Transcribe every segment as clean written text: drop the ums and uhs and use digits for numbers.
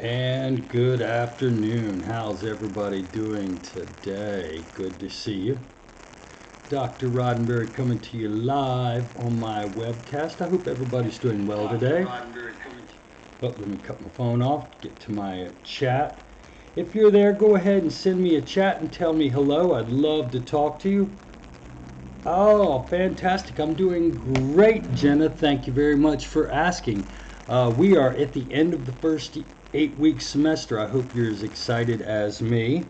And good afternoon. How's everybody doing today? Good to see you. Dr. Roddenberry coming to you live on my webcast. I hope everybody's doing well today. Let me cut my phone off, get to my chat. If you're there, go ahead and send me a chat and tell me hello. I'd love to talk to you. Oh, fantastic. I'm doing great, Jenna. Thank you very much for asking. We are at the end of the first 8-week semester. I hope you're as excited as me.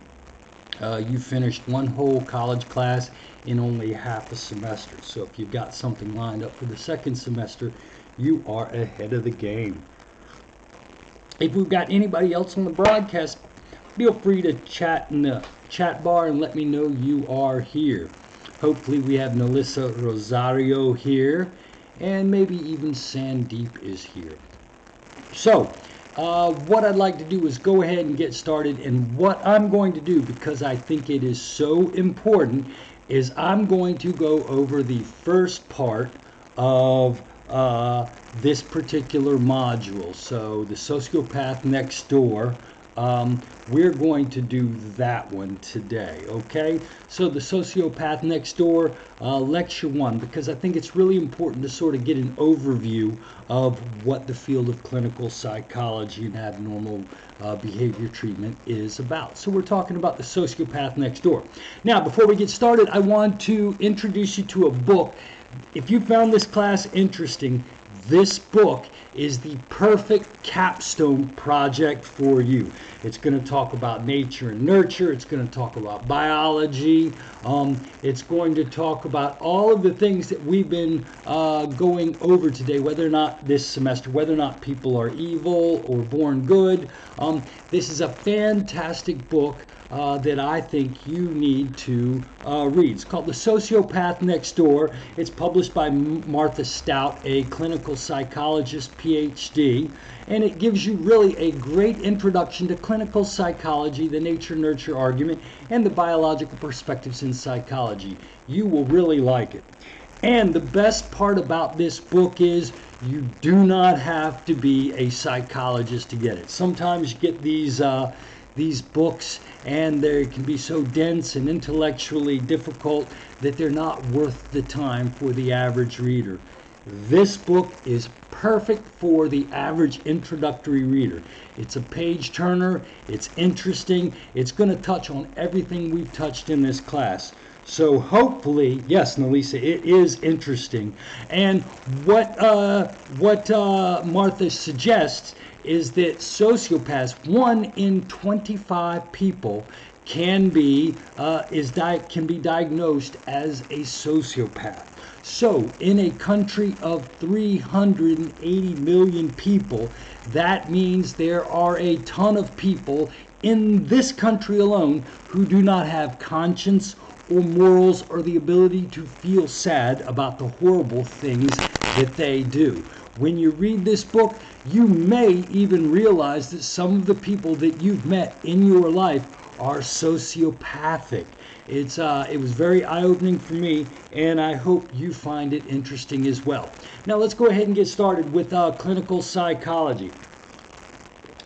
You finished one whole college class in only half a semester. So if you've got something lined up for the second semester, you are ahead of the game. If we've got anybody else on the broadcast, feel free to chat in the chat bar and let me know you are here. Hopefully we have Melissa Rosario here, and maybe even Sandeep is here. So, what I'd like to do is go ahead and get started, and what I'm going to do, because I think it is so important, is I'm going to go over the first part of this particular module. So, the sociopath next door. We're going to do that one today, okay? So the sociopath next door, lecture 1, because I think it's really important to sort of get an overview of what the field of clinical psychology and abnormal behavior treatment is about. So we're talking about the sociopath next door. Now, before we get started, I want to introduce you to a book. If you found this class interesting, this book is the perfect capstone project for you. It's going to talk about nature and nurture. It's going to talk about biology. It's going to talk about all of the things that we've been going over today, whether or not this semester, whether or not people are evil or born good. This is a fantastic book that I think you need to read. It's called The Sociopath Next Door. It's published by Martha Stout, a clinical psychologist, PhD, and it gives you really a great introduction to clinical psychology, the nature-nurture argument, and the biological perspectives in psychology. You will really like it. And the best part about this book is you do not have to be a psychologist to get it. Sometimes you get these books and they can be so dense and intellectually difficult that they're not worth the time for the average reader. This book is perfect for the average introductory reader. It's a page turner, it's interesting, it's going to touch on everything we've touched in this class. So hopefully, yes, Nelisa, it is interesting. And what Martha suggests is that sociopaths, 1 in 25 people can be diagnosed as a sociopath. So in a country of 380 million people, that means there are a ton of people in this country alone who do not have conscience or morals or the ability to feel sad about the horrible things that they do. When you read this book, you may even realize that some of the people that you've met in your life are sociopathic. It was very eye-opening for me, and I hope you find it interesting as well. Now let's go ahead and get started with clinical psychology.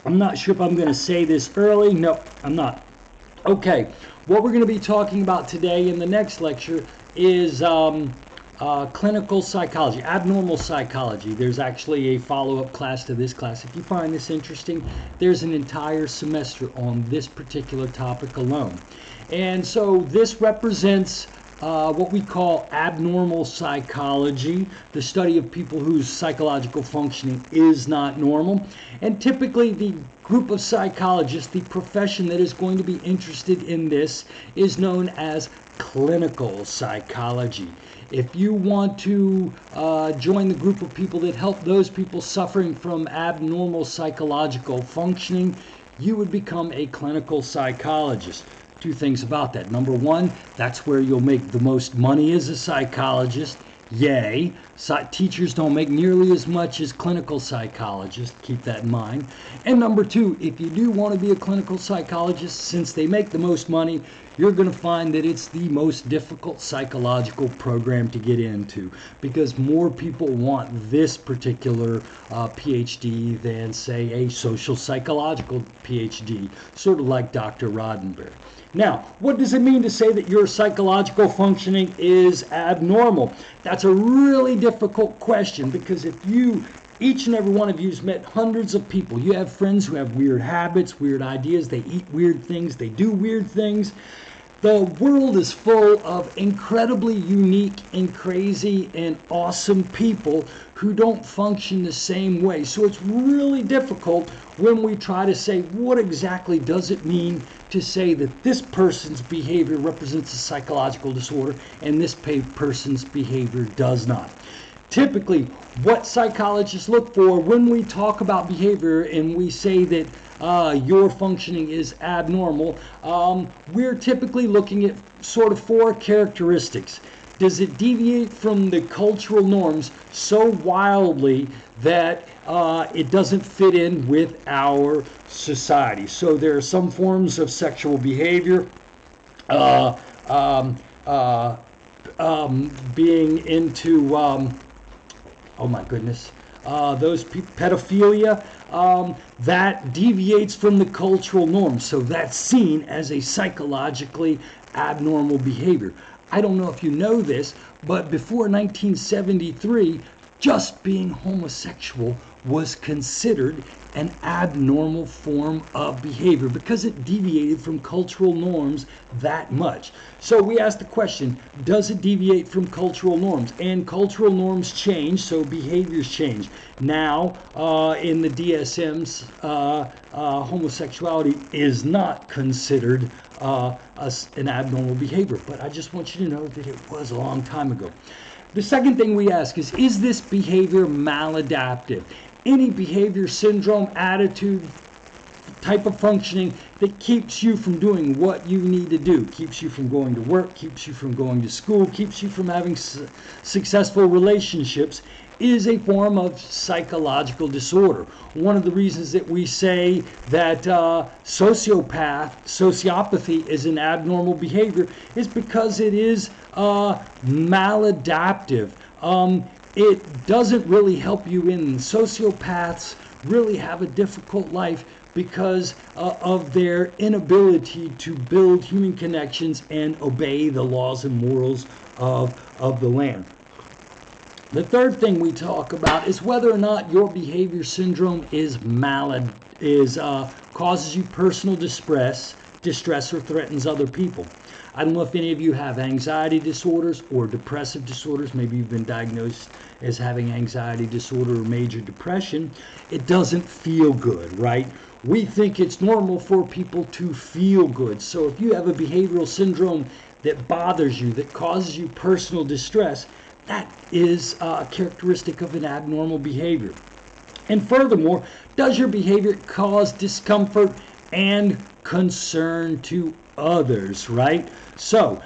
I'm not sure if I'm going to say this early. No, I'm not. Okay, what we're going to be talking about today in the next lecture is clinical psychology, abnormal psychology. There's actually a follow-up class to this class. If you find this interesting, there's an entire semester on this particular topic alone. And so this represents what we call abnormal psychology, the study of people whose psychological functioning is not normal. And typically the group of psychologists, the profession that is going to be interested in this is known as clinical psychology. If you want to join the group of people that help those people suffering from abnormal psychological functioning, you would become a clinical psychologist. 2 things about that. Number 1, that's where you'll make the most money as a psychologist. Yay. Teachers don't make nearly as much as clinical psychologists. Keep that in mind. And number 2, if you do want to be a clinical psychologist, since they make the most money, you're going to find that it's the most difficult psychological program to get into, because more people want this particular PhD than, say, a social psychological PhD, sort of like Dr. Roddenberry. Now, what does it mean to say that your psychological functioning is abnormal? That's a really difficult question, because if each and every one of you has met hundreds of people. You have friends who have weird habits, weird ideas, they eat weird things, they do weird things. The world is full of incredibly unique and crazy and awesome people who don't function the same way. So it's really difficult when we try to say, what exactly does it mean to say that this person's behavior represents a psychological disorder and this person's behavior does not? Typically, what psychologists look for when we talk about behavior and we say that your functioning is abnormal, we're typically looking at sort of 4 characteristics. Does it deviate from the cultural norms so wildly that it doesn't fit in with our society? So there are some forms of sexual behavior, being into oh my goodness, those people, pedophilia, that deviates from the cultural norm. So that's seen as a psychologically abnormal behavior. I don't know if you know this, but before 1973, just being homosexual was considered an abnormal form of behavior because it deviated from cultural norms that much. So we asked the question, does it deviate from cultural norms? And cultural norms change, so behaviors change. Now, in the DSMs, homosexuality is not considered an abnormal behavior, but I just want you to know that it was a long time ago. The second thing we ask is this behavior maladaptive? Any behavior, syndrome, attitude, type of functioning that keeps you from doing what you need to do, keeps you from going to work, keeps you from going to school, keeps you from having successful relationships, is a form of psychological disorder. One of the reasons that we say that sociopathy is an abnormal behavior is because it is maladaptive. It doesn't really help you in. Sociopaths really have a difficult life because of their inability to build human connections and obey the laws and morals of the land. The third thing we talk about is whether or not your behavior syndrome causes you personal distress or threatens other people. I don't know if any of you have anxiety disorders or depressive disorders. Maybe you've been diagnosed as having anxiety disorder or major depression. It doesn't feel good, right? We think it's normal for people to feel good. So if you have a behavioral syndrome that bothers you, that causes you personal distress, that is a characteristic of an abnormal behavior. And furthermore, does your behavior cause discomfort and concern to others, right? So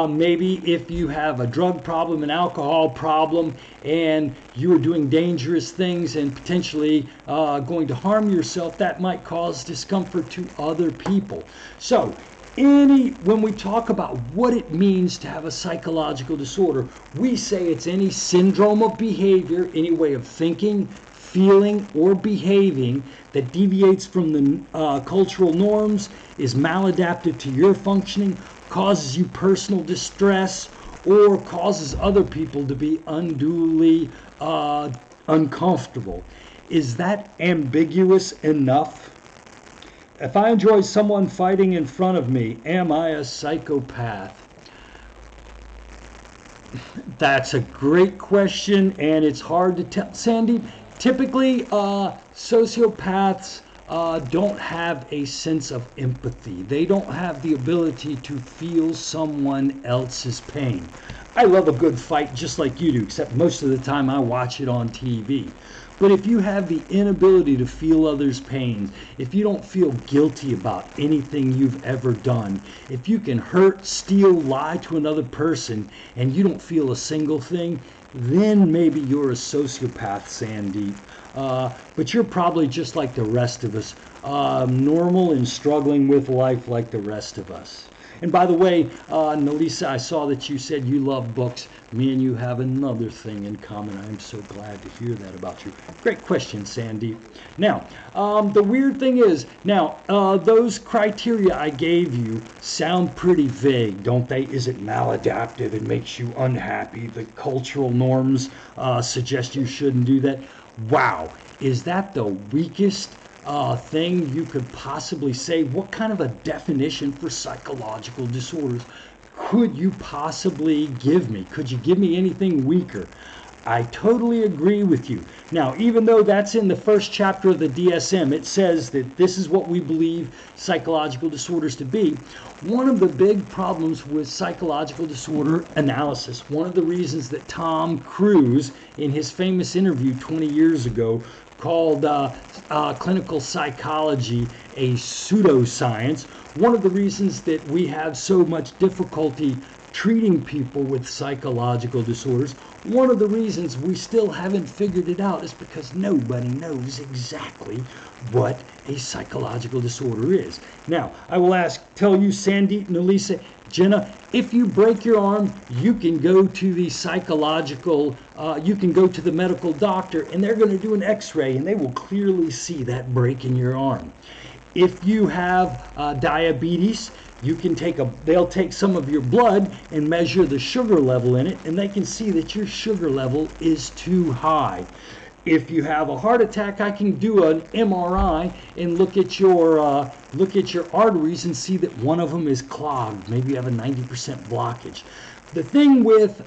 maybe if you have a drug problem, an alcohol problem, and you are doing dangerous things and potentially going to harm yourself, that might cause discomfort to other people. So when we talk about what it means to have a psychological disorder, we say it's any syndrome of behavior, any way of thinking, feeling, or behaving that deviates from the cultural norms, is maladaptive to your functioning, causes you personal distress, or causes other people to be unduly uncomfortable. Is that ambiguous enough? If I enjoy someone fighting in front of me, am I a psychopath? That's a great question, and it's hard to tell. Sandy, typically sociopaths don't have a sense of empathy. They don't have the ability to feel someone else's pain. I love a good fight just like you do, except most of the time I watch it on TV. But if you have the inability to feel others' pain, if you don't feel guilty about anything you've ever done, if you can hurt, steal, lie to another person, and you don't feel a single thing, then maybe you're a sociopath, Sandeep. But you're probably just like the rest of us, normal and struggling with life like the rest of us. And by the way, Nalisa, I saw that you said you love books. Me and you have another thing in common. I'm so glad to hear that about you. Great question, Sandy. Now, the weird thing is, now, those criteria I gave you sound pretty vague, don't they? Is it maladaptive? It makes you unhappy. The cultural norms suggest you shouldn't do that. Wow, is that the weakest thing you could possibly say? What kind of a definition for psychological disorders could you possibly give me? Could you give me anything weaker? I totally agree with you. Now, even though that's in the first chapter of the DSM, it says that this is what we believe psychological disorders to be. One of the big problems with psychological disorder analysis, one of the reasons that Tom Cruise, in his famous interview 20 years ago, called clinical psychology a pseudoscience, one of the reasons that we have so much difficulty treating people with psychological disorders, one of the reasons we still haven't figured it out is because nobody knows exactly what a psychological disorder is. Now, I will tell you, Sandy, Nalisa, Jenna, if you break your arm, you can go to the you can go to the medical doctor, and they're going to do an x-ray, and they will clearly see that break in your arm. If you have diabetes, they'll take some of your blood and measure the sugar level in it, and they can see that your sugar level is too high. If you have a heart attack, I can do an MRI and look at your arteries and see that one of them is clogged. Maybe you have a 90% blockage. The thing with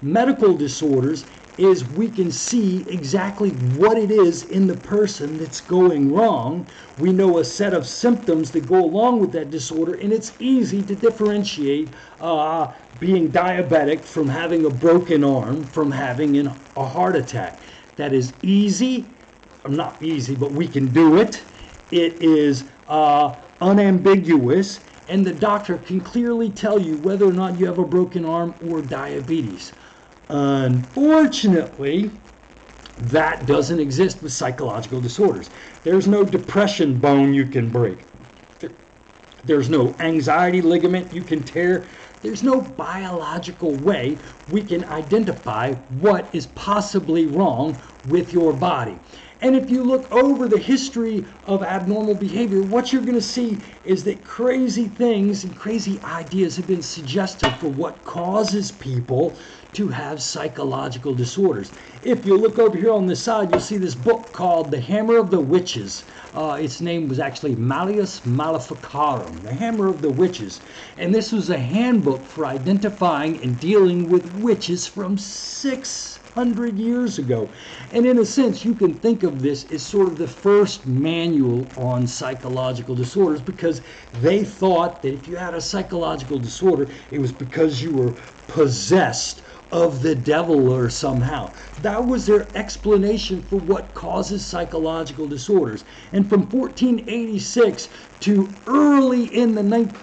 medical disorders is we can see exactly what it is in the person that's going wrong. We know a set of symptoms that go along with that disorder, and it's easy to differentiate being diabetic from having a broken arm from having a heart attack. That is easy, not easy, but we can do it. It is unambiguous, and the doctor can clearly tell you whether or not you have a broken arm or diabetes. Unfortunately, that doesn't exist with psychological disorders. There's no depression bone you can break. There's no anxiety ligament you can tear. There's no biological way we can identify what is possibly wrong with your body. And if you look over the history of abnormal behavior, what you're going to see is that crazy things and crazy ideas have been suggested for what causes people to have psychological disorders. If you look over here on the side, you'll see this book called The Hammer of the Witches. Its name was actually Malleus Maleficarum, The Hammer of the Witches. And this was a handbook for identifying and dealing with witches from 600 years ago. And in a sense, you can think of this as sort of the first manual on psychological disorders, because they thought that if you had a psychological disorder, it was because you were possessed of the devil or somehow. That was their explanation for what causes psychological disorders. And from 1486 to early in the late in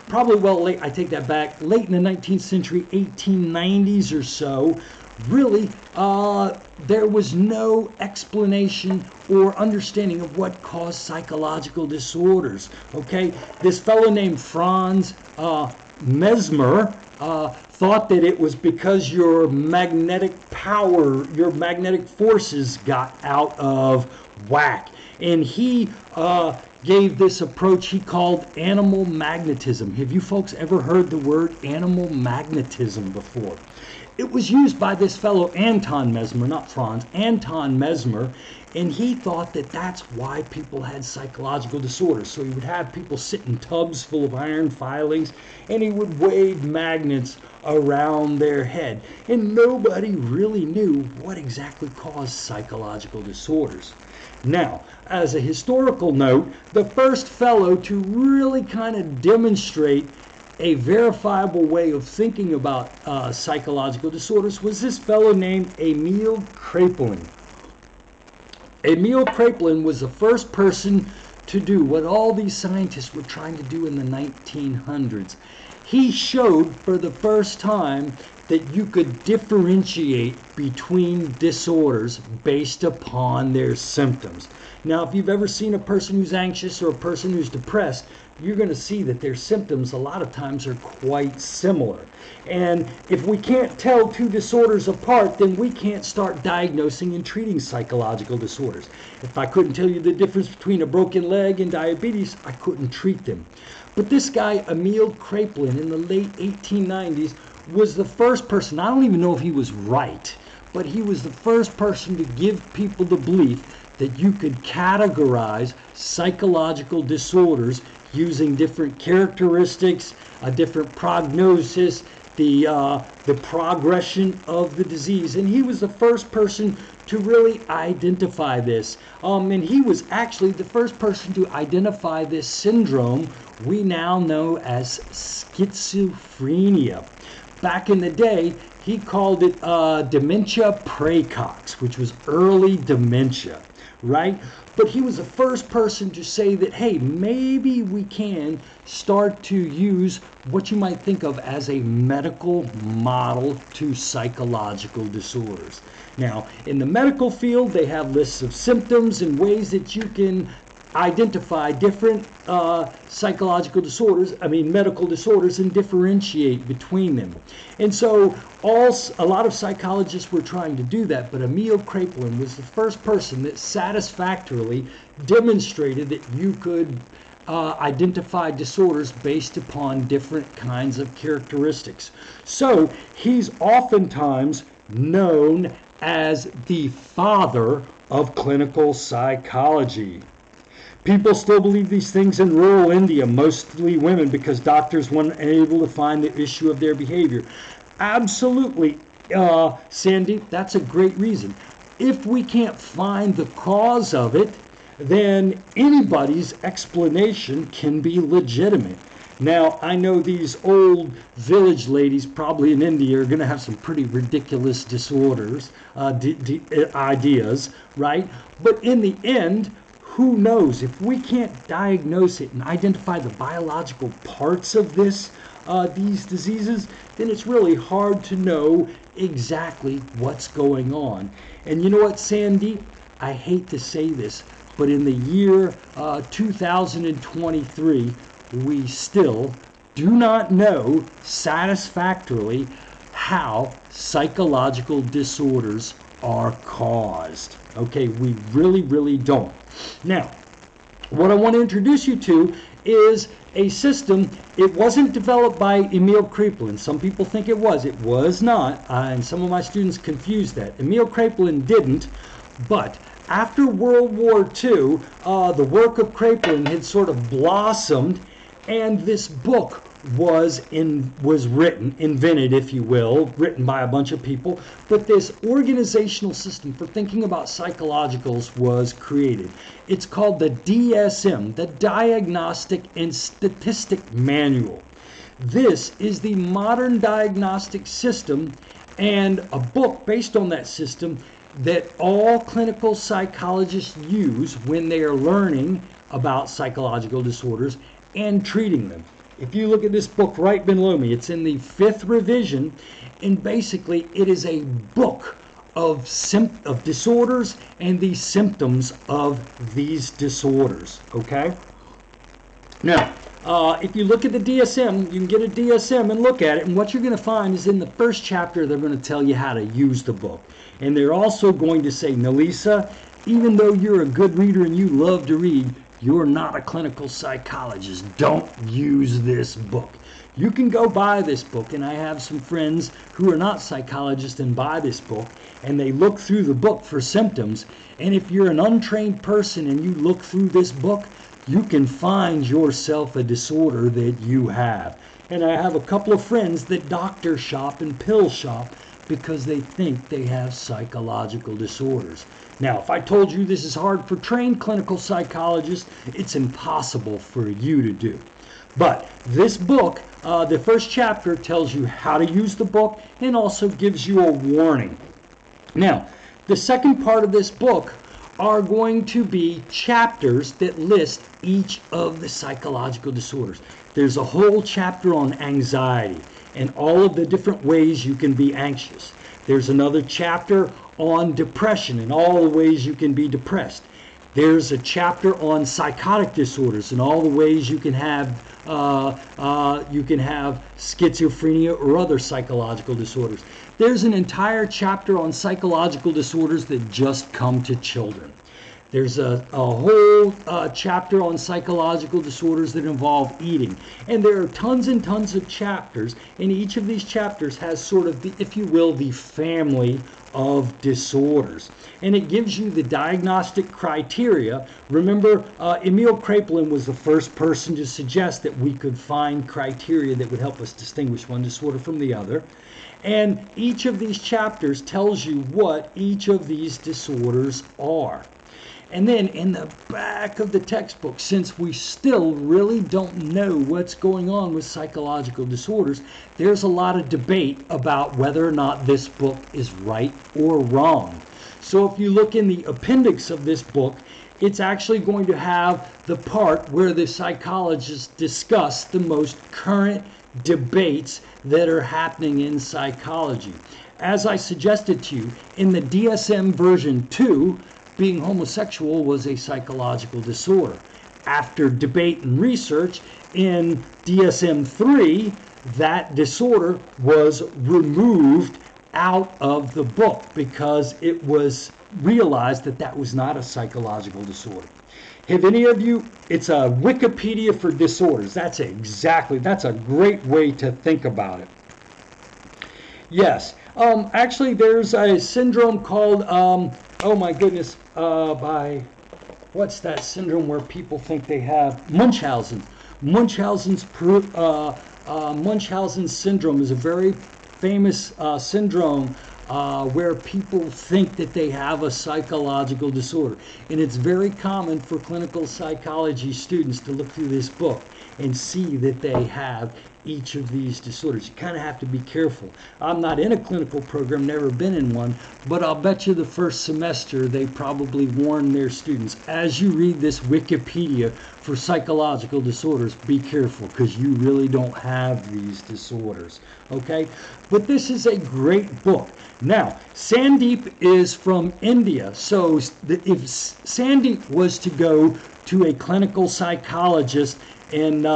the 19th century, 1890s or so, really, there was no explanation or understanding of what caused psychological disorders. Okay, this fellow named Franz Mesmer thought that it was because your magnetic power, your magnetic forces got out of whack. And he gave this approach he called animal magnetism. Have you folks ever heard the word animal magnetism before? It was used by this fellow Anton Mesmer, not Franz, Anton Mesmer, and he thought that that's why people had psychological disorders. So he would have people sit in tubs full of iron filings, and he would wave magnets around their head. And nobody really knew what exactly caused psychological disorders. Now, as a historical note, the first fellow to really kind of demonstrate a verifiable way of thinking about psychological disorders was this fellow named Emil Kraepelin. Emil Kraepelin was the first person to do what all these scientists were trying to do in the 1900s. He showed for the first time that you could differentiate between disorders based upon their symptoms. Now, if you've ever seen a person who's anxious or a person who's depressed, you're going to see that their symptoms a lot of times are quite similar. And if we can't tell two disorders apart, then we can't start diagnosing and treating psychological disorders. If I couldn't tell you the difference between a broken leg and diabetes, I couldn't treat them. But this guy, Emil Kraepelin, in the late 1890s, was the first person, I don't even know if he was right, but he was the first person to give people the belief that you could categorize psychological disorders using different characteristics, a different prognosis, the progression of the disease. And he was the first person to really identify this. And he was actually the first person to identify this syndrome we now know as schizophrenia. Back in the day, he called it dementia praecox, which was early dementia, right? But he was the first person to say that, hey, maybe we can start to use what you might think of as a medical model to psychological disorders. Now, in the medical field, they have lists of symptoms and ways that you can identify different medical disorders, and differentiate between them. And so a lot of psychologists were trying to do that, but Emil Kraepelin was the first person that satisfactorily demonstrated that you could identify disorders based upon different kinds of characteristics. So he's oftentimes known as the father of clinical psychology. People still believe these things in rural India, mostly women, because doctors weren't able to find the issue of their behavior. Absolutely, Sandy, that's a great reason. If we can't find the cause of it, then anybody's explanation can be legitimate. Now, I know these old village ladies probably in India are going to have some pretty ridiculous disorders, ideas, right? But in the end, who knows? If we can't diagnose it and identify the biological parts of these diseases, then it's really hard to know exactly what's going on. And you know what, Sandy? I hate to say this, but in the year 2023, we still do not know satisfactorily how psychological disorders are caused. Okay, we really, really don't. Now, what I want to introduce you to is a system. It wasn't developed by Emil Kraepelin. Some people think it was. It was not, and some of my students confuse that. Emil Kraepelin didn't, but after World War II, the work of Kraepelin had sort of blossomed, and this book was invented, if you will, written by a bunch of people. But this organizational system for thinking about psychologicals was created. It's called the DSM, the Diagnostic and Statistic Manual. This is the modern diagnostic system, and a book based on that system that all clinical psychologists use when they are learning about psychological disorders and treating them. If you look at this book right below me, it's in the 5th revision, and basically it is a book of disorders and the symptoms of these disorders, okay? Now, if you look at the DSM, you can get a DSM and look at it, and what you're going to find is in the first chapter, they're going to tell you how to use the book. And they're also going to say, Nelisa, even though you're a good reader and you love to read, you're not a clinical psychologist. Don't use this book. You can go buy this book, and I have some friends who are not psychologists and buy this book, and they look through the book for symptoms. And if you're an untrained person and you look through this book, you can find yourself a disorder that you have. And I have a couple of friends that doctor shop and pill shop because they think they have psychological disorders. Now, if I told you this is hard for trained clinical psychologists, it's impossible for you to do. But this book, the first chapter tells you how to use the book and also gives you a warning. Now, the second part of this book are going to be chapters that list each of the psychological disorders. There's a whole chapter on anxiety, and all of the different ways you can be anxious. There's another chapter on depression and all the ways you can be depressed. There's a chapter on psychotic disorders and all the ways you can have schizophrenia or other psychological disorders. There's an entire chapter on psychological disorders that just come to children. There's a whole chapter on psychological disorders that involve eating. And there are tons and tons of chapters, and each of these chapters has sort of the, if you will, the family of disorders. And it gives you the diagnostic criteria. Remember, Emil Kraepelin was the first person to suggest that we could find criteria that would help us distinguish one disorder from the other. And each of these chapters tells you what each of these disorders are. And then in the back of the textbook, since we still really don't know what's going on with psychological disorders, there's a lot of debate about whether or not this book is right or wrong. So if you look in the appendix of this book, it's actually going to have the part where the psychologists discuss the most current debates that are happening in psychology. As I suggested to you, in the DSM version 2, being homosexual was a psychological disorder. After debate and research, in DSM-3, that disorder was removed out of the book because it was realized that that was not a psychological disorder. Have any of you, it's a Wikipedia for disorders. That's a great way to think about it. Yes, actually there's a syndrome called, oh my goodness, what's that syndrome where people think they have Munchausen? Munchausen's syndrome is a very famous syndrome where people think that they have a psychological disorder. And it's very common for clinical psychology students to look through this book and see that they have each of these disorders. You kind of have to be careful. I'm not in a clinical program, never been in one, but I'll bet you the first semester they probably warn their students, as you read this Wikipedia for psychological disorders, be careful because you really don't have these disorders. Okay? But this is a great book. Now, Sandeep is from India, so if Sandeep was to go to a clinical psychologist in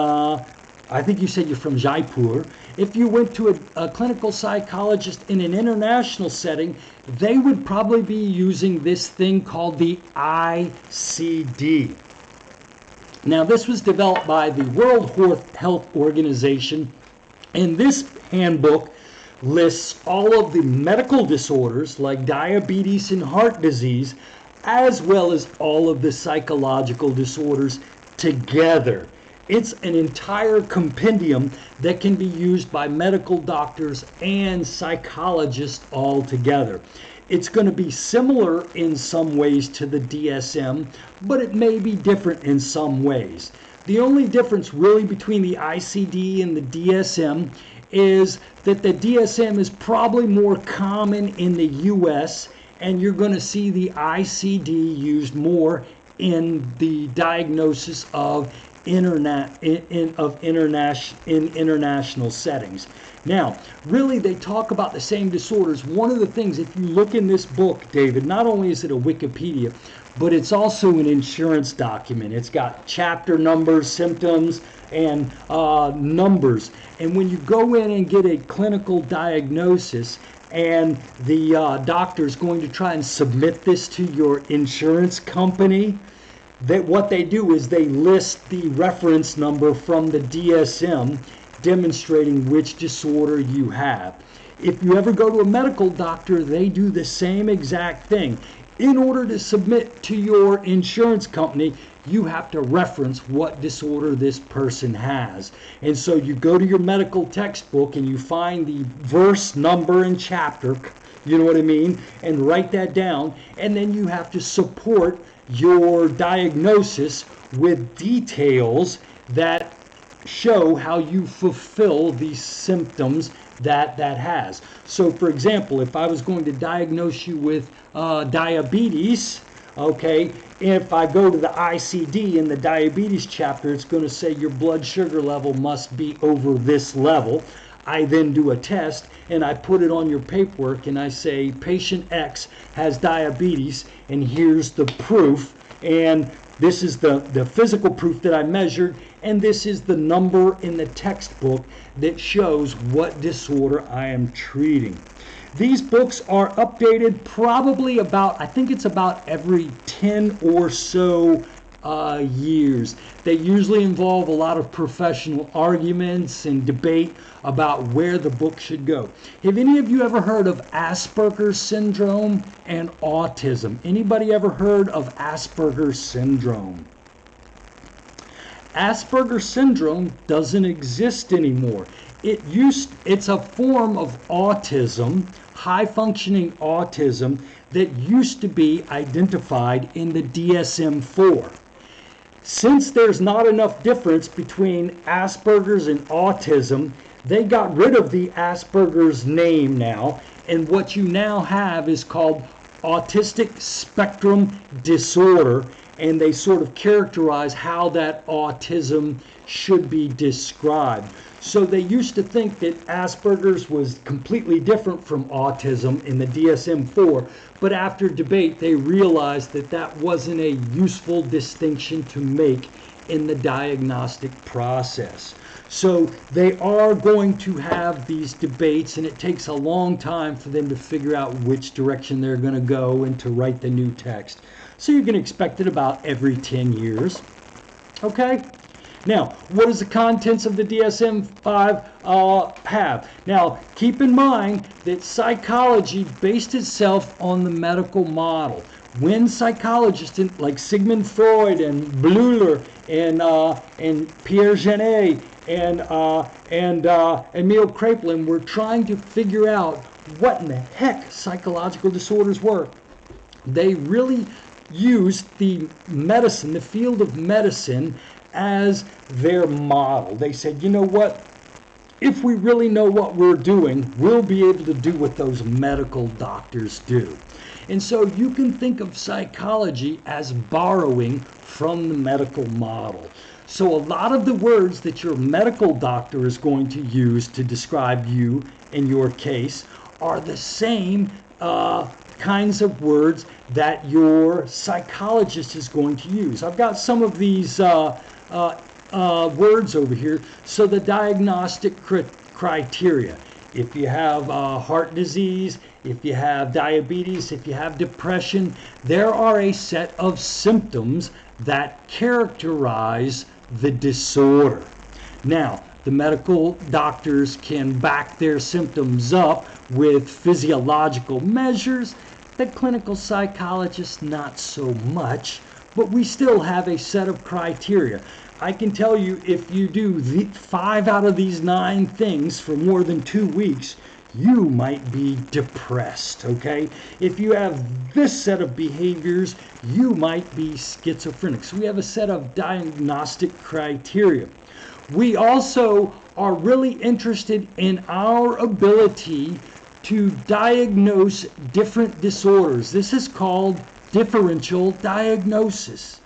I think you said you're from Jaipur. If you went to a clinical psychologist in an international setting, they would probably be using this thing called the ICD. Now, this was developed by the World Health Organization, and this handbook lists all of the medical disorders like diabetes and heart disease, as well as all of the psychological disorders together. It's an entire compendium that can be used by medical doctors and psychologists all together. It's going to be similar in some ways to the DSM, but it may be different in some ways. The only difference really between the ICD and the DSM is that the DSM is probably more common in the US, and you're going to see the ICD used more in the diagnosis of international settings. Now, really, they talk about the same disorders. One of the things, if you look in this book, David, not only is it a Wikipedia, but it's also an insurance document. It's got chapter numbers, symptoms, and numbers. And when you go in and get a clinical diagnosis, and the doctor is going to try and submit this to your insurance company, that what they do is they list the reference number from the DSM demonstrating which disorder you have. If you ever go to a medical doctor, they do the same exact thing. In order to submit to your insurance company, you have to reference what disorder this person has. And so you go to your medical textbook and you find the verse, number, and chapter, you know what I mean, and write that down, and then you have to support your diagnosis with details that show how you fulfill these symptoms that has. So for example, if I was going to diagnose you with diabetes, okay, if I go to the ICD in the diabetes chapter, it's going to say your blood sugar level must be over this level. I then do a test and I put it on your paperwork and I say patient X has diabetes and here's the proof, and this is the physical proof that I measured, and this is the number in the textbook that shows what disorder I am treating. These books are updated probably about, I think it's about every 10 or so years. They usually involve a lot of professional arguments and debate about where the book should go. Have any of you ever heard of Asperger's syndrome and autism? Anybody ever heard of Asperger's syndrome? Asperger's syndrome doesn't exist anymore. It's a form of autism, high functioning autism, that used to be identified in the DSM-4. Since there's not enough difference between Asperger's and autism, they got rid of the Asperger's name now, and what you now have is called autistic spectrum disorder, and they sort of characterize how that autism should be described. So they used to think that Asperger's was completely different from autism in the DSM-4, but after debate they realized that that wasn't a useful distinction to make in the diagnostic process. So they are going to have these debates, and it takes a long time for them to figure out which direction they're going to go and to write the new text. So you can expect it about every 10 years. Okay? Now, what does the contents of the DSM-5 have? Now, keep in mind that psychology based itself on the medical model. When psychologists like Sigmund Freud and Bleuler and Pierre Janet and Emil Kraepelin were trying to figure out what in the heck psychological disorders were, they really used the medicine, the field of medicine, as their model. They said, you know what? If we really know what we're doing, we'll be able to do what those medical doctors do. And so you can think of psychology as borrowing from the medical model. So a lot of the words that your medical doctor is going to use to describe you in your case are the same kinds of words that your psychologist is going to use. I've got some of these words over here. So the diagnostic criteria: if you have heart disease, if you have diabetes, if you have depression, there are a set of symptoms that characterize the disorder. Now, the medical doctors can back their symptoms up with physiological measures. The clinical psychologists, not so much, but we still have a set of criteria. I can tell you, if you do 5 out of these 9 things for more than 2 weeks, you might be depressed, okay? If you have this set of behaviors, you might be schizophrenic. So we have a set of diagnostic criteria. We also are really interested in our ability to diagnose different disorders. This is called differential diagnosis.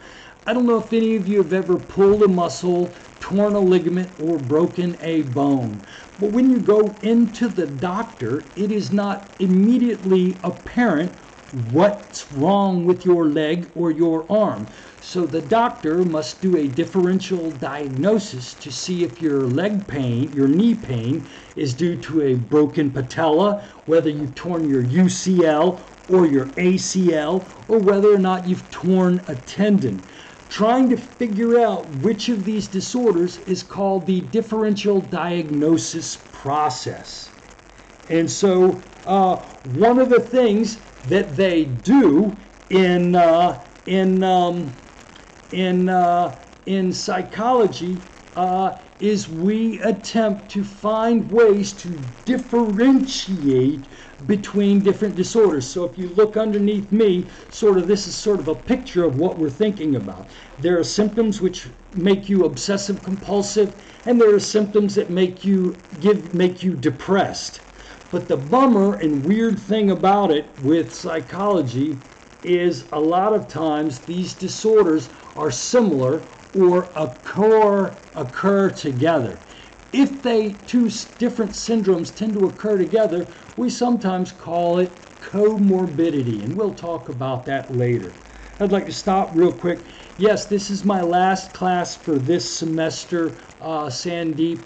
I don't know if any of you have ever pulled a muscle, torn a ligament, or broken a bone. But when you go into the doctor, it is not immediately apparent what's wrong with your leg or your arm. So the doctor must do a differential diagnosis to see if your leg pain, your knee pain, is due to a broken patella, whether you've torn your UCL or your ACL, or whether or not you've torn a tendon. Trying to figure out which of these disorders is called the differential diagnosis process. And so one of the things that they do in psychology is we attempt to find ways to differentiate between different disorders. So if you look underneath me, this is sort of a picture of what we're thinking about. There are symptoms which make you obsessive compulsive, and there are symptoms that make you depressed. But the bummer and weird thing about it with psychology is a lot of times these disorders are similar or occur together. If different syndromes tend to occur together, we sometimes call it comorbidity, and we'll talk about that later. I'd like to stop real quick. Yes, this is my last class for this semester, Sandeep.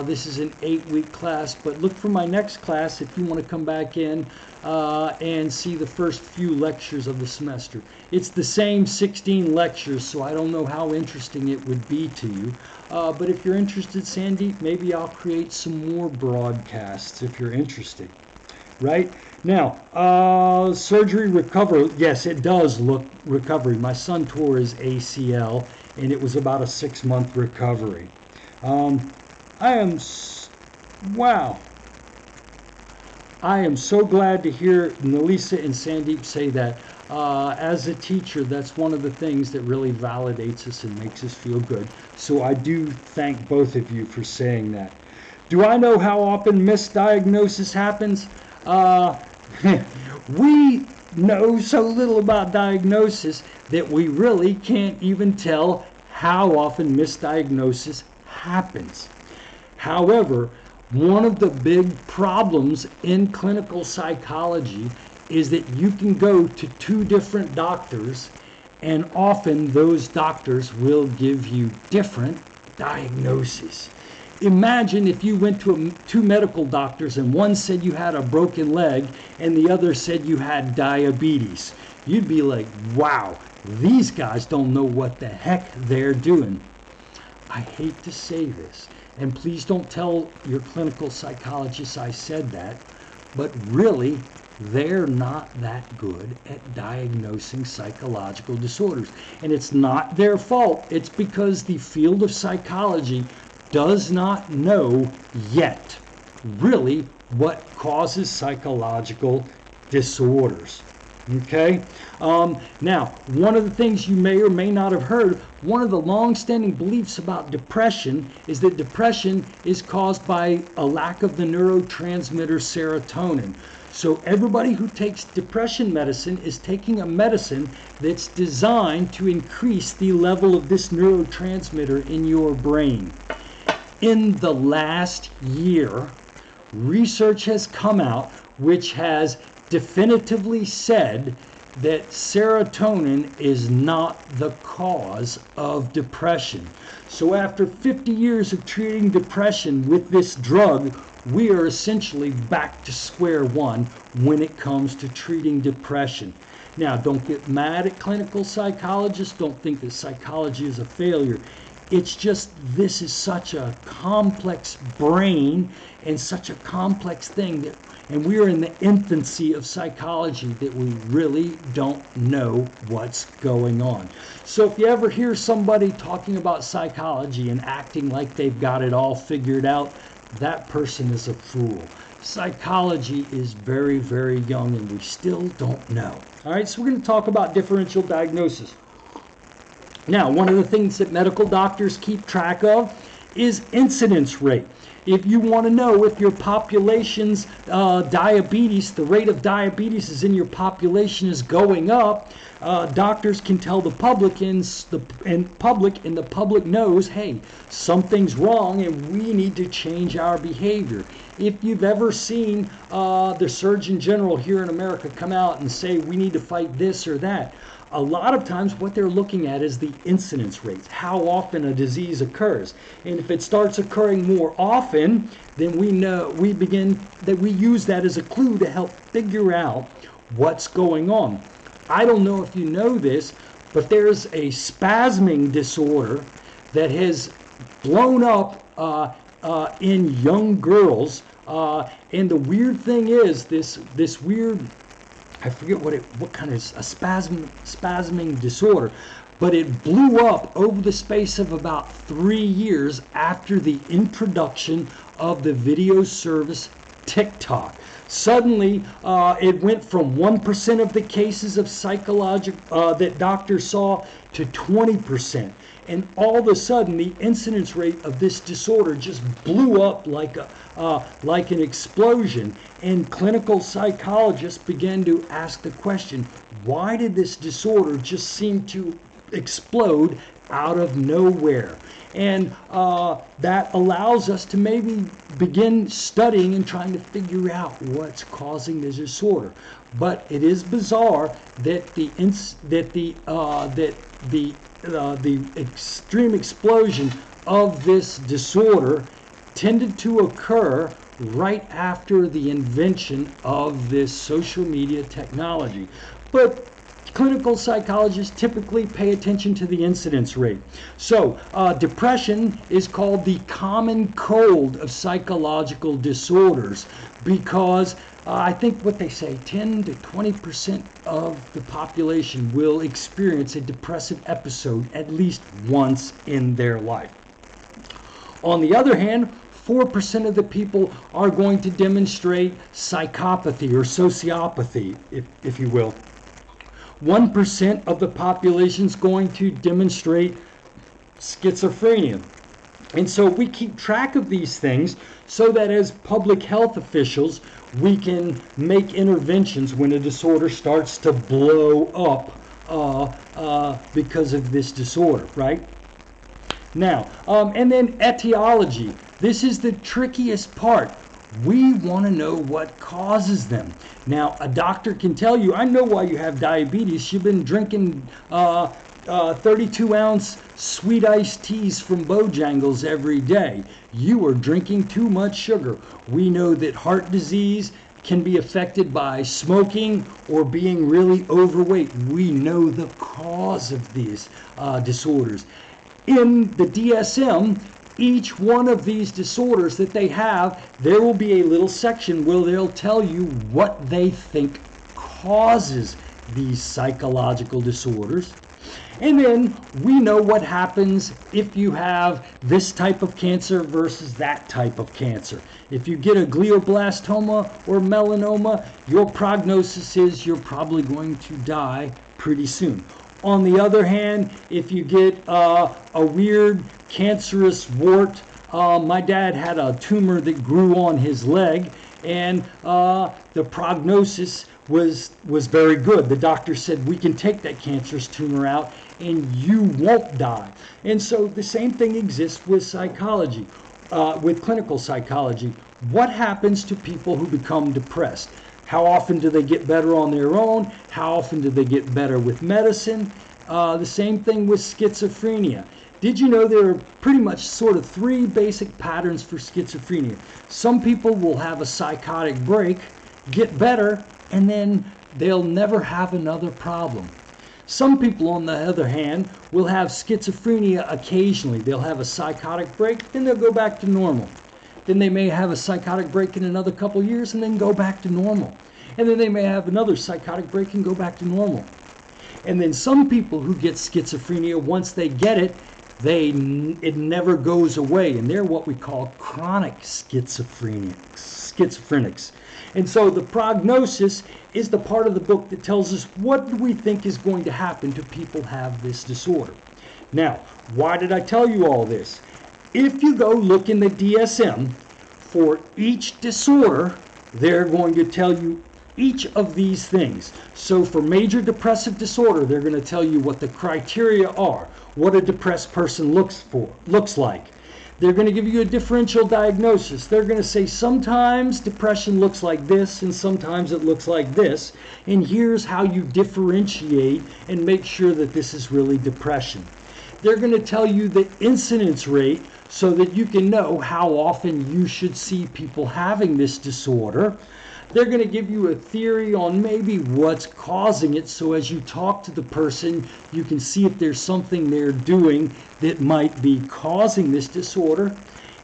This is an 8-week class, but look for my next class if you want to come back in and see the first few lectures of the semester. It's the same 16 lectures, so I don't know how interesting it would be to you. But if you're interested, Sandeep, maybe I'll create some more broadcasts if you're interested. Right? Now, surgery recovery, yes, it does look recovery. My son tore his ACL, and it was about a 6-month recovery. Wow. I am so glad to hear Nalisa and Sandeep say that. As a teacher, that's one of the things that really validates us and makes us feel good. So I do thank both of you for saying that. Do I know how often misdiagnosis happens? We know so little about diagnosis that we really can't even tell how often misdiagnosis happens. However, one of the big problems in clinical psychology is that you can go to 2 different doctors, and often those doctors will give you different diagnoses. Imagine if you went to 2 medical doctors and one said you had a broken leg and the other said you had diabetes. You'd be like, wow, these guys don't know what the heck they're doing. I hate to say this, and please don't tell your clinical psychologist I said that, but really, they're not that good at diagnosing psychological disorders. And it's not their fault. It's because the field of psychology does not know yet really what causes psychological disorders. Okay? Now, one of the things you may or may not have heard, one of the long-standing beliefs about depression is that depression is caused by a lack of the neurotransmitter serotonin. So everybody who takes depression medicine is taking a medicine that's designed to increase the level of this neurotransmitter in your brain. In the last year, research has come out which has definitively said that serotonin is not the cause of depression. So after 50 years of treating depression with this drug, we are essentially back to square one when it comes to treating depression. Now, don't get mad at clinical psychologists. Don't think that psychology is a failure. It's just this is such a complex brain and such a complex thing that, and we are in the infancy of psychology that we really don't know what's going on. So if you ever hear somebody talking about psychology and acting like they've got it all figured out, that person is a fool. Psychology is very, very young and we still don't know. All right, so we're going to talk about differential diagnosis. Now, one of the things that medical doctors keep track of is incidence rate. If you want to know if your population's diabetes, the rate of diabetes is in your population is going up, doctors can tell the public and the public knows, hey, something's wrong and we need to change our behavior. If you've ever seen the Surgeon General here in America come out and say we need to fight this or that, a lot of times what they're looking at is the incidence rates, how often a disease occurs. And if it starts occurring more often, then we use that as a clue to help figure out what's going on. I don't know if you know this, but there's a spasming disorder that has blown up in young girls. And the weird thing is this weird, I forget what kind of a spasming disorder, but it blew up over the space of about 3 years after the introduction of the video service TikTok. Suddenly, it went from 1% of the cases of that doctors saw to 20%. And all of a sudden, the incidence rate of this disorder just blew up like an explosion. And clinical psychologists began to ask the question, why did this disorder just seem to explode out of nowhere. And that allows us to maybe begin studying and trying to figure out what's causing this disorder. But it is bizarre that the extreme explosion of this disorder tended to occur right after the invention of this social media technology. But clinical psychologists typically pay attention to the incidence rate. So depression is called the common cold of psychological disorders because I think what they say, 10 to 20% of the population will experience a depressive episode at least once in their life. On the other hand, 4% of the people are going to demonstrate psychopathy or sociopathy, if you will. 1% of the population is going to demonstrate schizophrenia. And so we keep track of these things so that as public health officials, we can make interventions when a disorder starts to blow up because of this disorder, right? Now, and then etiology. This is the trickiest part. We want to know what causes them. Now, a doctor can tell you, I know why you have diabetes. You've been drinking 32-ounce sweet iced teas from Bojangles every day. You are drinking too much sugar. We know that heart disease can be affected by smoking or being really overweight. We know the cause of these disorders. In the DSM, each one of these disorders that they have, there will be a little section where they'll tell you what they think causes these psychological disorders. And then we know what happens if you have this type of cancer versus that type of cancer. If you get a glioblastoma or melanoma, your prognosis is you're probably going to die pretty soon. On the other hand, if you get a weird cancerous wart, my dad had a tumor that grew on his leg, and the prognosis was very good. The doctor said, we can take that cancerous tumor out and you won't die. And so the same thing exists with psychology, with clinical psychology. What happens to people who become depressed? How often do they get better on their own? How often do they get better with medicine? The same thing with schizophrenia. Did you know there are pretty much sort of three basic patterns for schizophrenia? Some people will have a psychotic break, get better, and then they'll never have another problem. Some people, on the other hand, will have schizophrenia occasionally. They'll have a psychotic break, then they'll go back to normal. Then they may have a psychotic break in another couple years and then go back to normal. And then they may have another psychotic break and go back to normal. And then some people who get schizophrenia, once they get it, it never goes away. And they're what we call chronic schizophrenics. And so the prognosis is the part of the book that tells us what do we think is going to happen to people who have this disorder. Now, why did I tell you all this? If you go look in the DSM, for each disorder, they're going to tell you each of these things. So for major depressive disorder, they're going to tell you what the criteria are, what a depressed person looks like. They're going to give you a differential diagnosis. They're going to say sometimes depression looks like this and sometimes it looks like this. And here's how you differentiate and make sure that this is really depression. They're going to tell you the incidence rate so that you can know how often you should see people having this disorder. They're going to give you a theory on maybe what's causing it, so as you talk to the person, you can see if there's something they're doing that might be causing this disorder.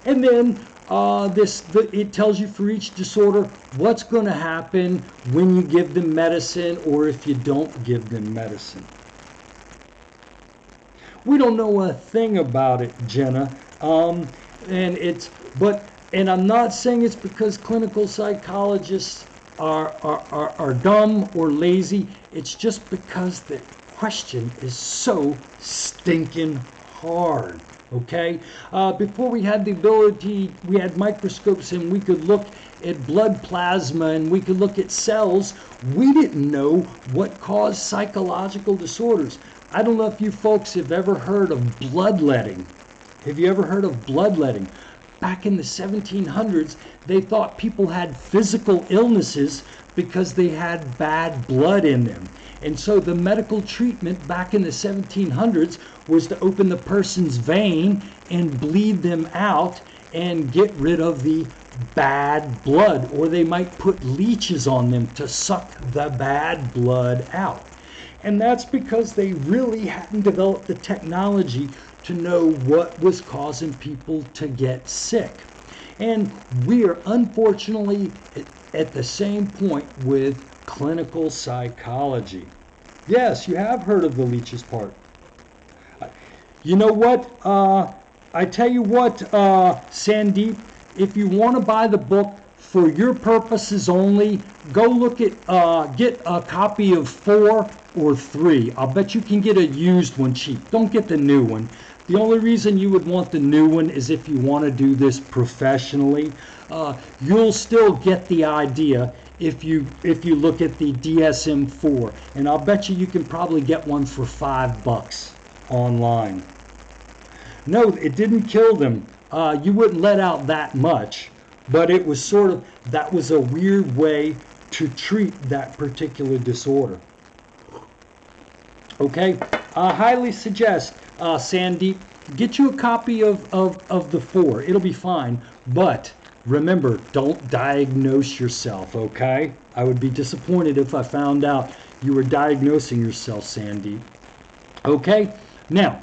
And then it tells you for each disorder what's going to happen when you give them medicine or if you don't give them medicine. We don't know a thing about it, Jenna. And I'm not saying it's because clinical psychologists are dumb or lazy. It's just because the question is so stinking hard. Okay? Before we had the ability, we had microscopes and we could look at blood plasma and we could look at cells. We didn't know what caused psychological disorders. I don't know if you folks have ever heard of bloodletting. Have you ever heard of bloodletting? Back in the 1700s, they thought people had physical illnesses because they had bad blood in them. And so the medical treatment back in the 1700s was to open the person's vein and bleed them out and get rid of the bad blood, or they might put leeches on them to suck the bad blood out. And that's because they really hadn't developed the technology to know what was causing people to get sick. And we are unfortunately at the same point with clinical psychology. Yes, you have heard of the leeches part. You know what? I tell you what, Sandeep, if you want to buy the book for your purposes only, go look at, get a copy of 4 or 3. I'll bet you can get a used one cheap. Don't get the new one. The only reason you would want the new one is if you want to do this professionally. You'll still get the idea if you look at the DSM-4, and I'll bet you can probably get one for $5 online. No, it didn't kill them. You wouldn't let out that much, but it was sort of, that was a weird way to treat that particular disorder. Okay, I highly suggest, Sandeep, get you a copy of the 4. It'll be fine, but remember, don't diagnose yourself, okay? I would be disappointed if I found out you were diagnosing yourself, Sandeep. Okay, now,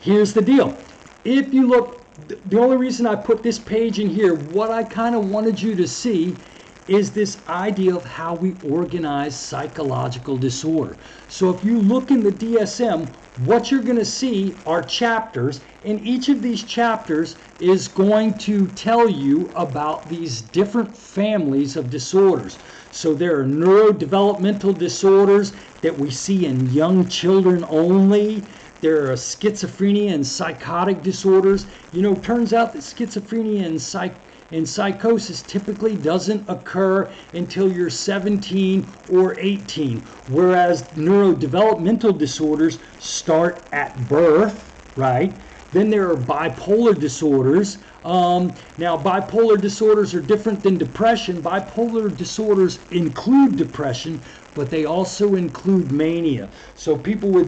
here's the deal. If you look, the only reason I put this page in here, what I kind of wanted you to see is this idea of how we organize psychological disorder. So if you look in the DSM, what you're going to see are chapters, and each of these chapters is going to tell you about these different families of disorders. So there are neurodevelopmental disorders that we see in young children only. There are schizophrenia and psychotic disorders. You know, it turns out that schizophrenia and psychosis typically doesn't occur until you're 17 or 18, whereas neurodevelopmental disorders start at birth, right? Then there are bipolar disorders. Now, bipolar disorders are different than depression. Bipolar disorders include depression, but they also include mania. So people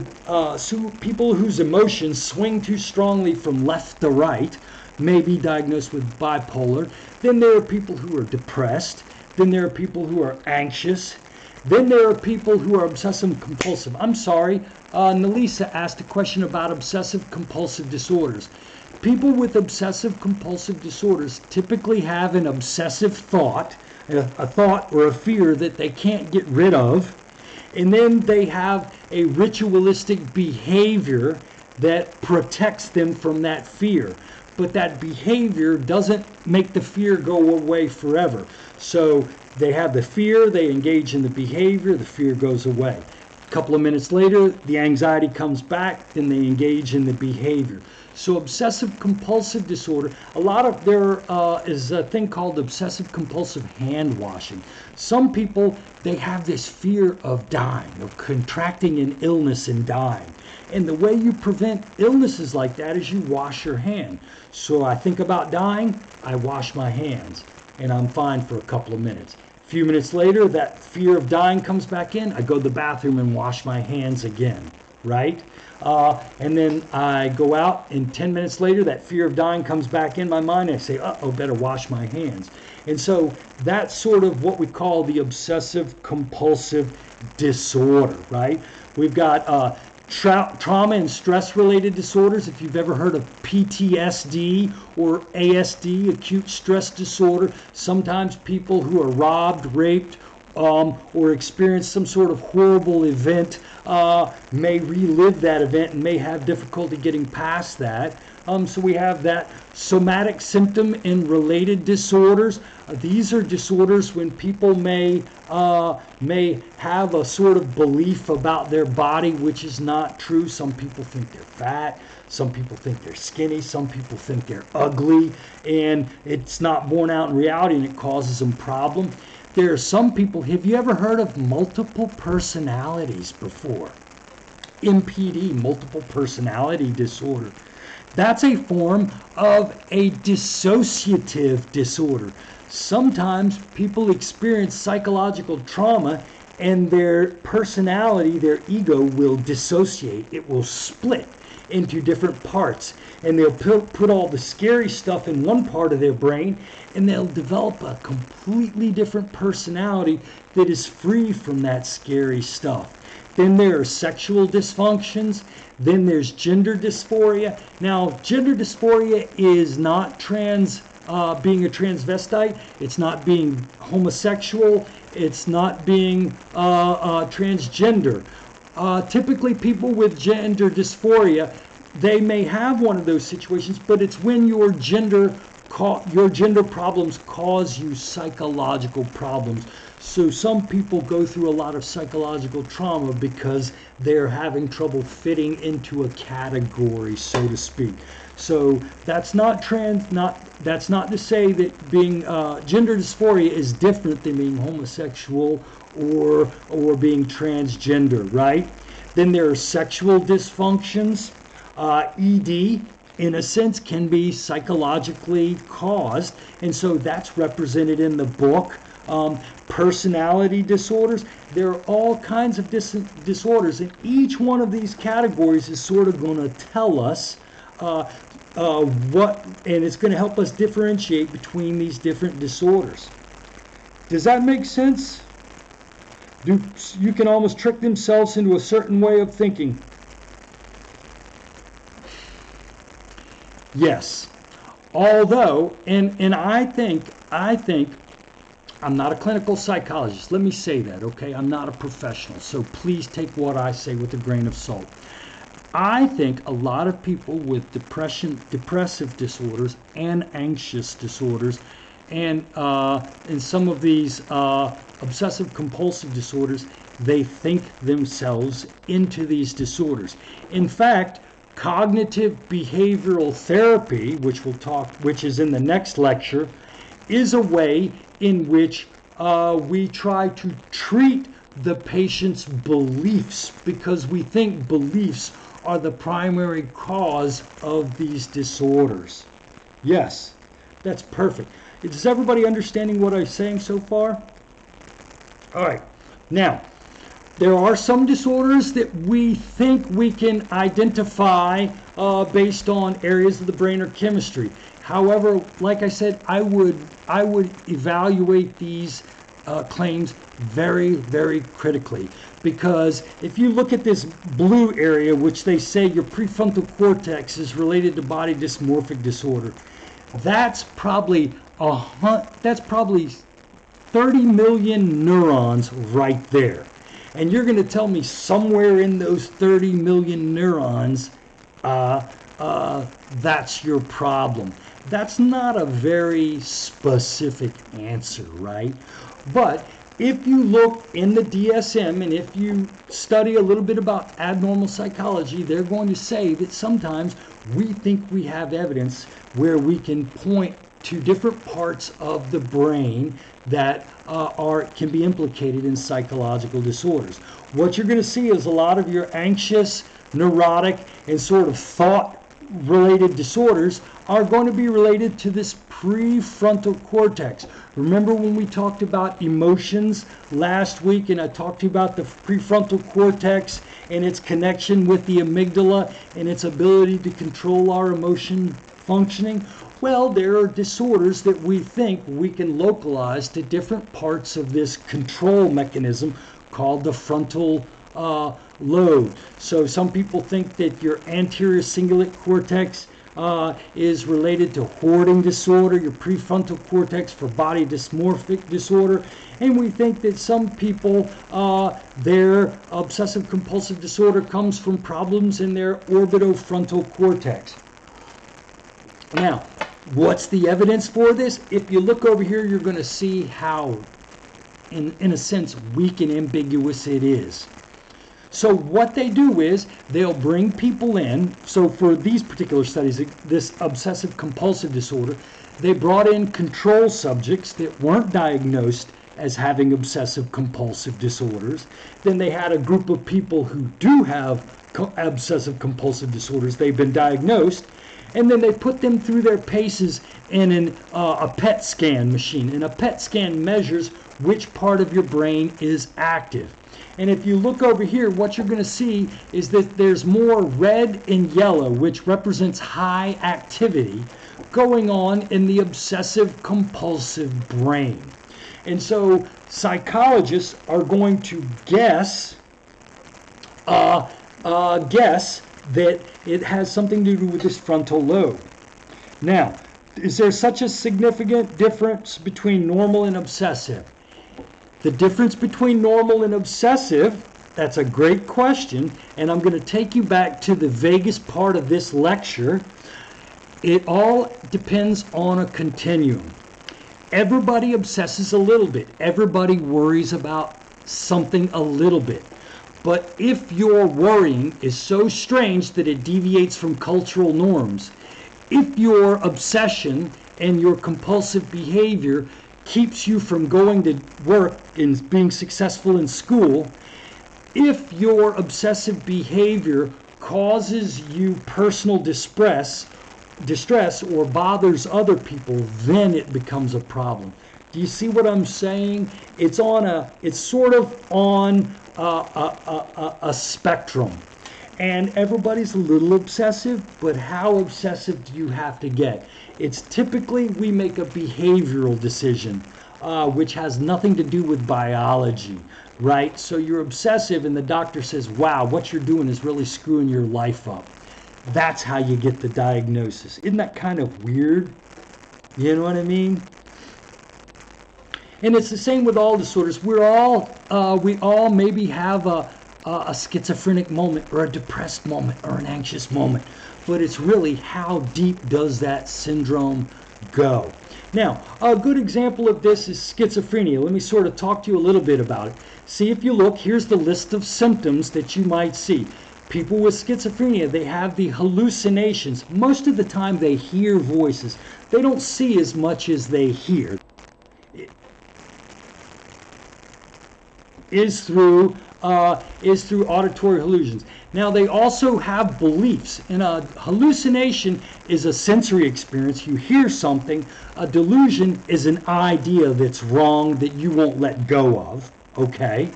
people whose emotions swing too strongly from left to right may be diagnosed with bipolar. Then there are people who are depressed. Then there are people who are anxious. Then there are people who are obsessive compulsive. I'm sorry, Nalisa asked a question about obsessive compulsive disorders. People with obsessive compulsive disorders typically have an obsessive thought, a thought or a fear that they can't get rid of, and then they have a ritualistic behavior that protects them from that fear. But that behavior doesn't make the fear go away forever. So they have the fear, they engage in the behavior, the fear goes away. A couple of minutes later, the anxiety comes back, then they engage in the behavior. So obsessive compulsive disorder, there is a thing called obsessive compulsive hand washing. Some people, they have this fear of dying, of contracting an illness and dying. And the way you prevent illnesses like that is you wash your hand. So I think about dying, I wash my hands, and I'm fine for a couple of minutes. A few minutes later, that fear of dying comes back in, I go to the bathroom and wash my hands again, right? And then I go out, and 10 minutes later, that fear of dying comes back in my mind, and I say, uh-oh, better wash my hands. And so that's sort of what we call the obsessive compulsive disorder, right? We've got trauma and stress-related disorders. If you've ever heard of PTSD or ASD, acute stress disorder, sometimes people who are robbed, raped, or experience some sort of horrible event may relive that event and may have difficulty getting past that. So we have that somatic symptom and related disorders. These are disorders when people may have a sort of belief about their body which is not true. Some people think they're fat, some people think they're skinny, some people think they're ugly, and it's not borne out in reality and it causes them problem. There are some people, have you ever heard of multiple personalities before? MPD, multiple personality disorder. That's a form of a dissociative disorder. Sometimes people experience psychological trauma and their personality, their ego, will dissociate. It will split into different parts. And they'll put all the scary stuff in one part of their brain, and they'll develop a completely different personality that is free from that scary stuff. Then there are sexual dysfunctions. Then there's gender dysphoria. Now, gender dysphoria is not being a transvestite. It's not being homosexual. It's not being transgender. Typically, people with gender dysphoria, they may have one of those situations, but it's when your gender problems cause you psychological problems. So some people go through a lot of psychological trauma because they're having trouble fitting into a category, so to speak. So that's not that's not to say that being gender dysphoria is different than being homosexual or being transgender, right? Then there are sexual dysfunctions. ED, in a sense, can be psychologically caused, and so that's represented in the book. Personality disorders, there are all kinds of disorders, and each one of these categories is sort of going to tell us what, and it's going to help us differentiate between these different disorders. Does that make sense? You can almost trick themselves into a certain way of thinking. Yes. Although, and I think, I'm not a clinical psychologist. Let me say that, okay? I'm not a professional, so please take what I say with a grain of salt. I think a lot of people with depressive disorders and anxious disorders and some of these obsessive compulsive disorders, they think themselves into these disorders. In fact, cognitive behavioral therapy, which is in the next lecture, is a way in which we try to treat the patient's beliefs, because we think beliefs are the primary cause of these disorders. Yes, that's perfect. Is everybody understanding what I'm saying so far? All right. Now, there are some disorders that we think we can identify based on areas of the brain or chemistry. However, like I said, I would evaluate these claims very, very critically, because if you look at this blue area, which they say your prefrontal cortex is related to body dysmorphic disorder, that's probably 30 million neurons right there. And you're going to tell me somewhere in those 30 million neurons, that's your problem. That's not a very specific answer, right? But if you look in the DSM and if you study a little bit about abnormal psychology, they're going to say that sometimes we think we have evidence where we can point to different parts of the brain that can be implicated in psychological disorders. What you're going to see is a lot of your anxious, neurotic, and sort of thought-related disorders are going to be related to this prefrontal cortex. Remember when we talked about emotions last week, and I talked to you about the prefrontal cortex and its connection with the amygdala and its ability to control our emotion functioning? Well, there are disorders that we think we can localize to different parts of this control mechanism called the frontal lobe. So some people think that your anterior cingulate cortex is related to hoarding disorder, your prefrontal cortex for body dysmorphic disorder, and we think that some people, their obsessive compulsive disorder comes from problems in their orbitofrontal cortex. Now, what's the evidence for this? If you look over here, you're going to see how, in a sense, weak and ambiguous it is. So what they do is they'll bring people in. So for these particular studies, this obsessive compulsive disorder, they brought in control subjects that weren't diagnosed as having obsessive compulsive disorders. Then they had a group of people who do have obsessive compulsive disorders. They've been diagnosed, and then they put them through their paces in a PET scan machine. And a PET scan measures which part of your brain is active. And if you look over here, what you're going to see is that there's more red and yellow, which represents high activity, going on in the obsessive compulsive brain. And so psychologists are going to guess that it has something to do with this frontal lobe. Now, is there such a significant difference between normal and obsessive? The difference between normal and obsessive, that's a great question, and I'm going to take you back to the vaguest part of this lecture. It all depends on a continuum. Everybody obsesses a little bit. Everybody worries about something a little bit. But if your worrying is so strange that it deviates from cultural norms, if your obsession and your compulsive behavior keeps you from going to work and being successful in school, if your obsessive behavior causes you personal distress or bothers other people, then it becomes a problem. Do you see what I'm saying? It's sort of on a spectrum. And everybody's a little obsessive, but how obsessive do you have to get? It's typically we make a behavioral decision, which has nothing to do with biology, right? So you're obsessive and the doctor says, wow, what you're doing is really screwing your life up. That's how you get the diagnosis. Isn't that kind of weird? You know what I mean? And it's the same with all disorders. We all maybe have a schizophrenic moment or a depressed moment or an anxious moment. But it's really how deep does that syndrome go? Now, a good example of this is schizophrenia. Let me sort of talk to you a little bit about it. See, if you look, here's the list of symptoms that you might see. People with schizophrenia, they have the hallucinations. Most of the time they hear voices. They don't see as much as they hear. Is through auditory illusions. Now they also have beliefs, and a hallucination is a sensory experience. You hear something. A delusion is an idea that's wrong that you won't let go of. Okay?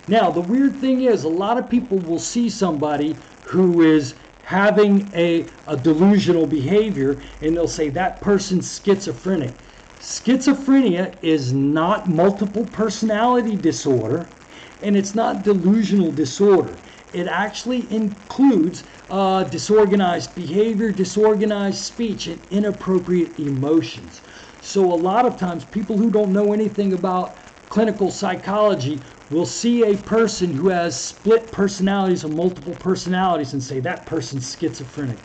Now the weird thing is a lot of people will see somebody who is having a delusional behavior and they'll say that person's schizophrenic. Schizophrenia is not multiple personality disorder, and it's not delusional disorder. It actually includes disorganized behavior, disorganized speech, and inappropriate emotions. So a lot of times people who don't know anything about clinical psychology will see a person who has split personalities or multiple personalities and say that person's schizophrenic.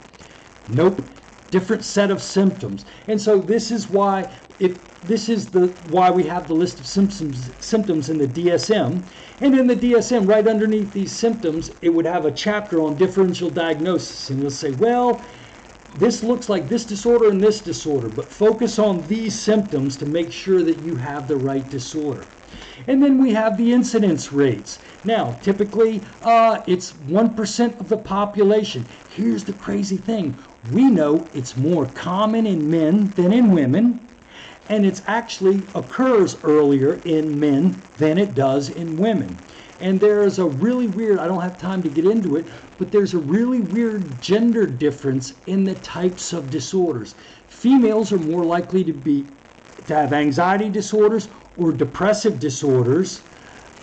Nope. Different set of symptoms. And so this is why why we have the list of symptoms in the DSM. And in the DSM, right underneath these symptoms, it would have a chapter on differential diagnosis. And it'll say, well, this looks like this disorder and this disorder, but focus on these symptoms to make sure that you have the right disorder. And then we have the incidence rates. Now, typically, it's 1% of the population. Here's the crazy thing. We know it's more common in men than in women, and it actually occurs earlier in men than it does in women. And there's a really weird, I don't have time to get into it, but there's a really weird gender difference in the types of disorders. Females are more likely to have anxiety disorders or depressive disorders.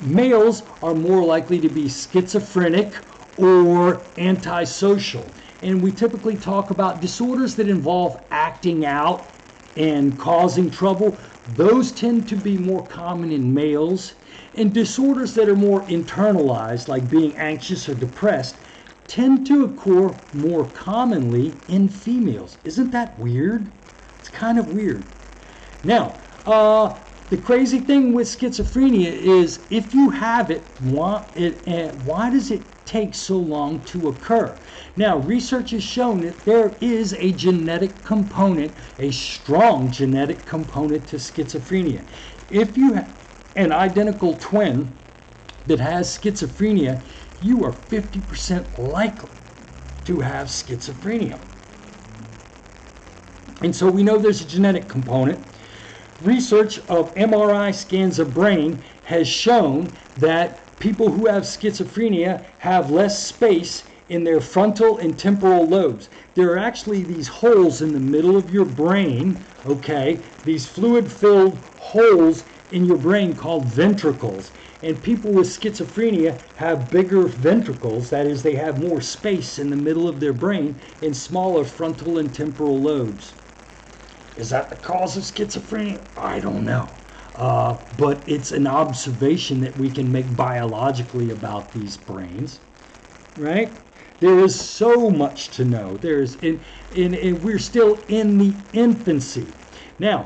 Males are more likely to be schizophrenic or antisocial. And we typically talk about disorders that involve acting out and causing trouble. Those tend to be more common in males. And disorders that are more internalized, like being anxious or depressed, tend to occur more commonly in females. Isn't that weird? It's kind of weird. Now, the crazy thing with schizophrenia is if you have it, why does it take so long to occur? Now, research has shown that there is a genetic component, a strong genetic component to schizophrenia. If you an identical twin that has schizophrenia, you are 50% likely to have schizophrenia. And so we know there's a genetic component. Research of MRI scans of brain has shown that people who have schizophrenia have less space in their frontal and temporal lobes. There are actually these holes in the middle of your brain, okay, these fluid-filled holes in your brain called ventricles. And people with schizophrenia have bigger ventricles, that is, they have more space in the middle of their brain and smaller frontal and temporal lobes. Is that the cause of schizophrenia? I don't know. But it's an observation that we can make biologically about these brains, right? There is so much to know. And we're still in the infancy. Now,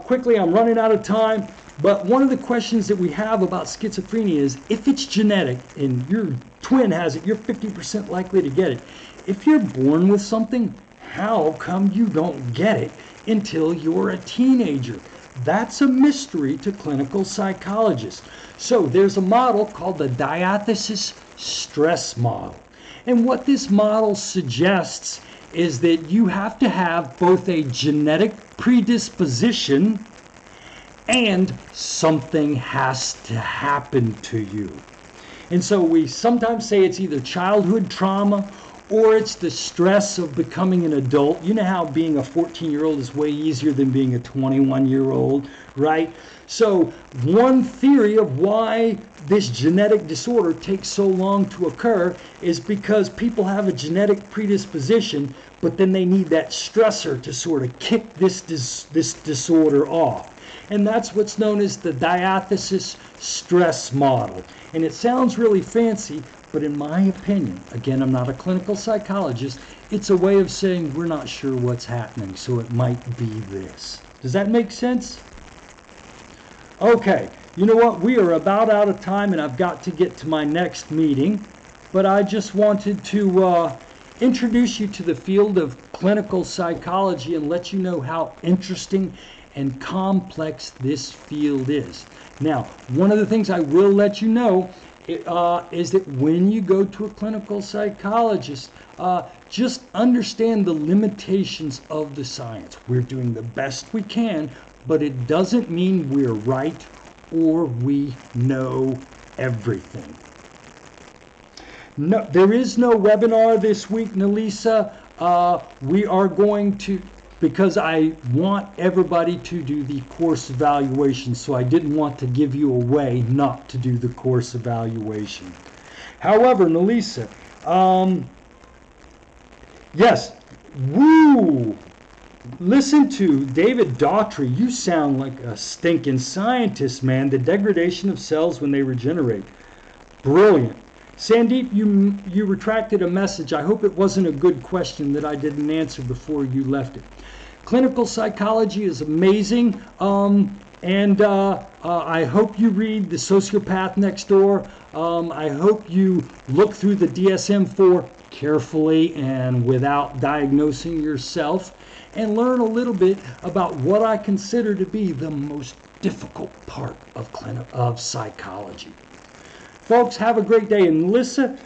quickly, I'm running out of time, but one of the questions that we have about schizophrenia is, if it's genetic and your twin has it, you're 50% likely to get it. If you're born with something, how come you don't get it until you're a teenager? That's a mystery to clinical psychologists. So there's a model called the diathesis stress model. And what this model suggests is that you have to have both a genetic predisposition and something has to happen to you. And so we sometimes say it's either childhood trauma or it's the stress of becoming an adult. You know how being a 14-year-old is way easier than being a 21-year-old, right? So one theory of why this genetic disorder takes so long to occur is because people have a genetic predisposition, but then they need that stressor to sort of kick this disorder off. And that's what's known as the diathesis stress model. And it sounds really fancy, but in my opinion, again, I'm not a clinical psychologist, it's a way of saying we're not sure what's happening, so it might be this. Does that make sense? Okay, you know what? We are about out of time, and I've got to get to my next meeting, but I just wanted to introduce you to the field of clinical psychology and let you know how interesting and complex this field is. Now, one of the things I will let you know is that when you go to a clinical psychologist, just understand the limitations of the science. We're doing the best we can, but it doesn't mean we're right or we know everything. No, there is no webinar this week, Nalisa. We are going to, because I want everybody to do the course evaluation, so I didn't want to give you a way not to do the course evaluation. However, Nalisa, yes, woo! Listen to David Daughtry. You sound like a stinking scientist, man. The degradation of cells when they regenerate. Brilliant. Sandeep, you retracted a message. I hope it wasn't a good question that I didn't answer before you left it. Clinical psychology is amazing, and I hope you read The Sociopath Next Door. I hope you look through the DSM-4 carefully and without diagnosing yourself, and learn a little bit about what I consider to be the most difficult part of psychology. Folks, have a great day. And Melissa,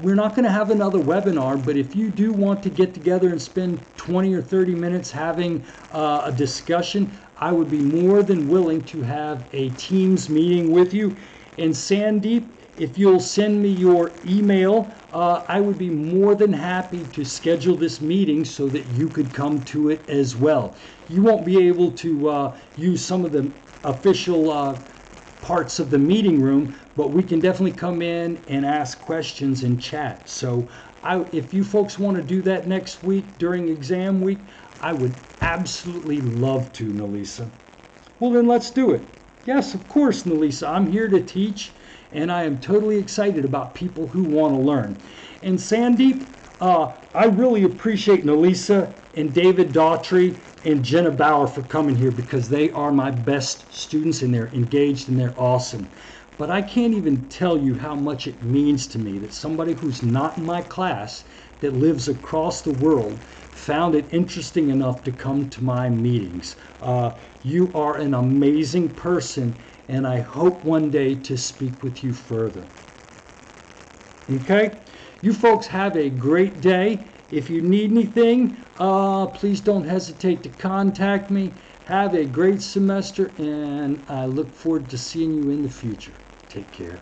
we're not going to have another webinar, but if you do want to get together and spend 20 or 30 minutes having a discussion, I would be more than willing to have a Teams meeting with you. And Sandeep, if you'll send me your email, I would be more than happy to schedule this meeting so that you could come to it as well. You won't be able to use some of the official parts of the meeting room, but we can definitely come in and ask questions and chat. So if you folks want to do that next week during exam week, I would absolutely love to, Nalisa. Well, then let's do it. Yes, of course, Nalisa. I'm here to teach, and I am totally excited about people who want to learn. And Sandeep, I really appreciate Nalisa and David Daughtry and Jenna Bauer for coming here, because they are my best students and they're engaged and they're awesome. But I can't even tell you how much it means to me that somebody who's not in my class, that lives across the world, found it interesting enough to come to my meetings. You are an amazing person, and I hope one day to speak with you further. Okay? You folks have a great day. If you need anything, please don't hesitate to contact me. Have a great semester, and I look forward to seeing you in the future. Take care.